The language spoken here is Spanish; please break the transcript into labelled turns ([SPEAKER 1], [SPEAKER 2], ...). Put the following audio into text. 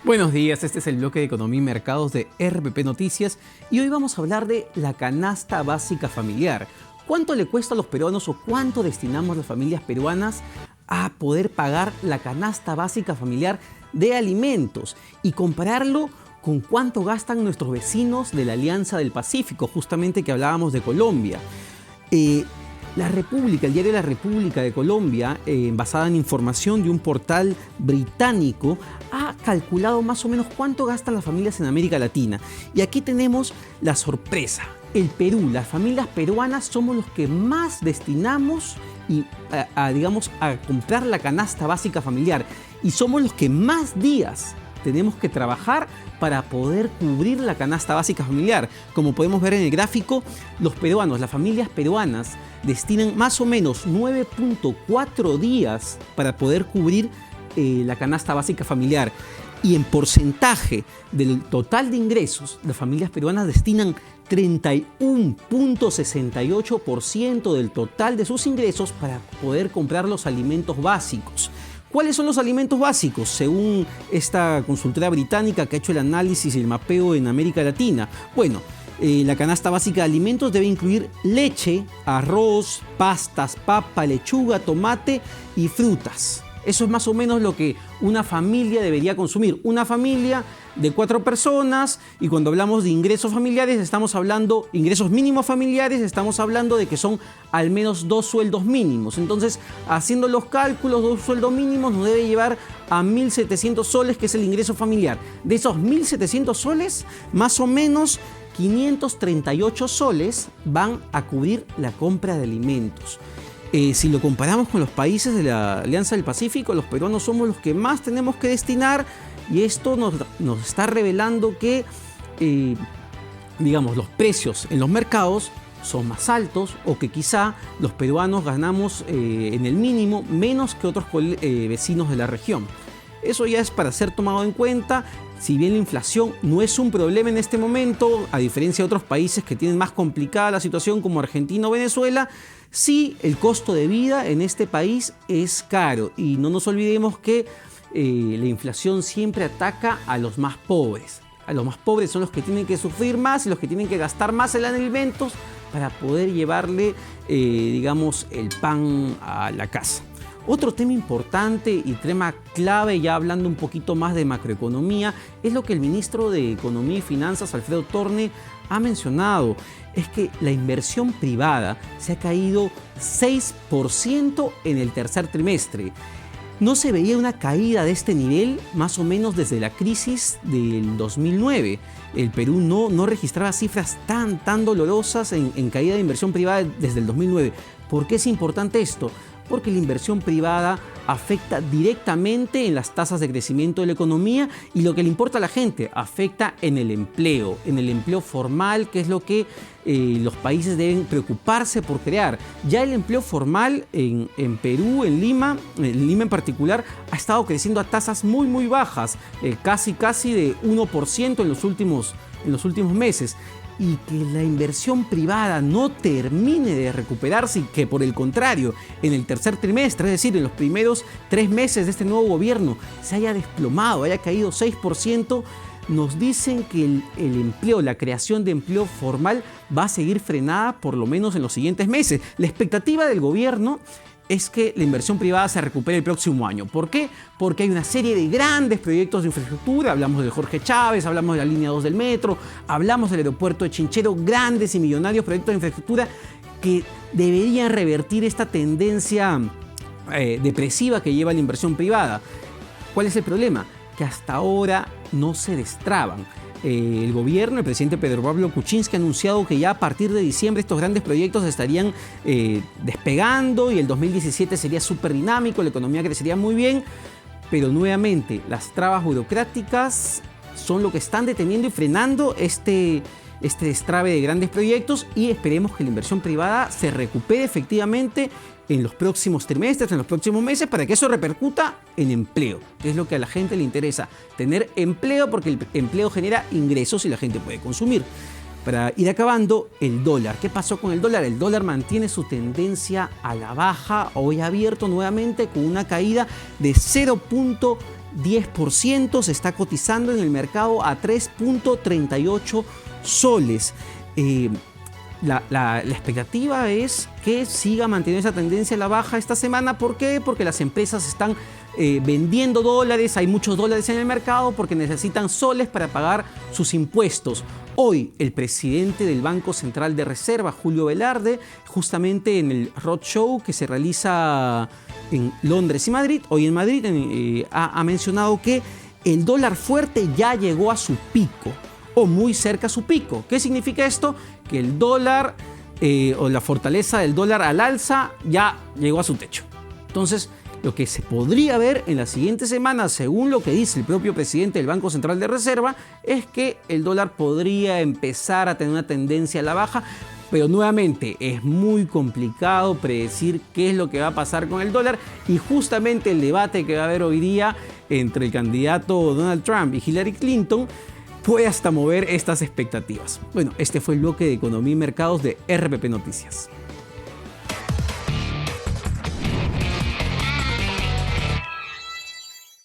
[SPEAKER 1] Buenos días, este es el bloque de Economía y Mercados de RPP Noticias y hoy vamos a hablar de la canasta básica familiar. ¿Cuánto le cuesta a los peruanos o cuánto destinamos las familias peruanas a poder pagar la canasta básica familiar de alimentos y compararlo con cuánto gastan nuestros vecinos de la Alianza del Pacífico, justamente que hablábamos de Colombia? La República, el diario La República de Colombia, basada en información de un portal británico, ha calculado más o menos cuánto gastan las familias en América Latina. Y aquí tenemos la sorpresa. El Perú, las familias peruanas somos los que más destinamos a comprar la canasta básica familiar. Y somos los que más días tenemos que trabajar para poder cubrir la canasta básica familiar. Como podemos ver en el gráfico, los peruanos, las familias peruanas, destinan más o menos 9.4 días para poder cubrir la canasta básica familiar. Y en porcentaje del total de ingresos, las familias peruanas destinan 31.68% del total de sus ingresos para poder comprar los alimentos básicos. ¿Cuáles son los alimentos básicos? Según esta consultora británica que ha hecho el análisis y el mapeo en América Latina. Bueno, la canasta básica de alimentos debe incluir leche, arroz, pastas, papa, lechuga, tomate y frutas. Eso es más o menos lo que una familia debería consumir. Una familia de 4 personas, y cuando hablamos de ingresos familiares estamos hablando, ingresos mínimos familiares, estamos hablando de que son al menos 2 sueldos mínimos. Entonces, haciendo los cálculos, 2 sueldos mínimos nos debe llevar a 1.700 soles, que es el ingreso familiar. De esos 1.700 soles, más o menos 538 soles van a cubrir la compra de alimentos. Si lo comparamos con los países de la Alianza del Pacífico, los peruanos somos los que más tenemos que destinar, y esto nos está revelando que los precios en los mercados son más altos, o que quizá los peruanos ganamos en el mínimo menos que otros vecinos de la región. Eso ya es para ser tomado en cuenta. Si bien la inflación no es un problema en este momento, a diferencia de otros países que tienen más complicada la situación como Argentina o Venezuela, sí, el costo de vida en este país es caro, y no nos olvidemos que la inflación siempre ataca a los más pobres. A los más pobres son los que tienen que sufrir más y los que tienen que gastar más en alimentos para poder llevarle, el pan a la casa. Otro tema importante y tema clave, ya hablando un poquito más de macroeconomía, es lo que el ministro de Economía y Finanzas, Alfredo Torne, ha mencionado. Es que la inversión privada se ha caído 6% en el tercer trimestre. No se veía una caída de este nivel más o menos desde la crisis del 2009. El Perú no registraba cifras tan dolorosas en caída de inversión privada desde el 2009. ¿Por qué es importante esto? Porque la inversión privada afecta directamente en las tasas de crecimiento de la economía, y lo que le importa a la gente, afecta en el empleo formal, que es lo que los países deben preocuparse por crear. Ya el empleo formal en Perú, en Lima en particular, ha estado creciendo a tasas muy bajas, casi de 1% en los últimos meses. Y que la inversión privada no termine de recuperarse, y que por el contrario, en el tercer trimestre, es decir, en los primeros 3 meses de este nuevo gobierno, se haya desplomado, haya caído 6%, nos dicen que el empleo, la creación de empleo formal va a seguir frenada por lo menos en los siguientes meses. La expectativa del gobierno es que la inversión privada se recupere el próximo año. ¿Por qué? Porque hay una serie de grandes proyectos de infraestructura. Hablamos de Jorge Chávez, hablamos de la línea 2 del metro, hablamos del aeropuerto de Chinchero, grandes y millonarios proyectos de infraestructura que deberían revertir esta tendencia depresiva que lleva la inversión privada. ¿Cuál es el problema? Que hasta ahora no se destraban. El gobierno, el presidente Pedro Pablo Kuczynski, ha anunciado que ya a partir de diciembre estos grandes proyectos estarían despegando, y el 2017 sería súper dinámico, la economía crecería muy bien, pero nuevamente las trabas burocráticas son lo que están deteniendo y frenando este destrabe de grandes proyectos, y esperemos que la inversión privada se recupere efectivamente en los próximos trimestres, en los próximos meses, para que eso repercuta en empleo, que es lo que a la gente le interesa, tener empleo, porque el empleo genera ingresos y la gente puede consumir. Para ir acabando, el dólar. ¿Qué pasó con el dólar? El dólar mantiene su tendencia a la baja, hoy abierto nuevamente con una caída de 0.15 10%, se está cotizando en el mercado a 3.38 soles. La expectativa es que siga manteniendo esa tendencia a la baja esta semana. ¿Por qué? Porque las empresas están vendiendo dólares, hay muchos dólares en el mercado porque necesitan soles para pagar sus impuestos. Hoy el presidente del Banco Central de Reserva, Julio Velarde, justamente en el roadshow que se realiza en Londres y Madrid, hoy en Madrid, ha mencionado que el dólar fuerte ya llegó a su pico o muy cerca a su pico. ¿Qué significa esto? Que el dólar o la fortaleza del dólar al alza ya llegó a su techo. Entonces, lo que se podría ver en las siguientes semanas, según lo que dice el propio presidente del Banco Central de Reserva, es que el dólar podría empezar a tener una tendencia a la baja, pero nuevamente es muy complicado predecir qué es lo que va a pasar con el dólar, y justamente el debate que va a haber hoy día entre el candidato Donald Trump y Hillary Clinton puede hasta mover estas expectativas. Bueno, este fue el bloque de Economía y Mercados de RPP Noticias.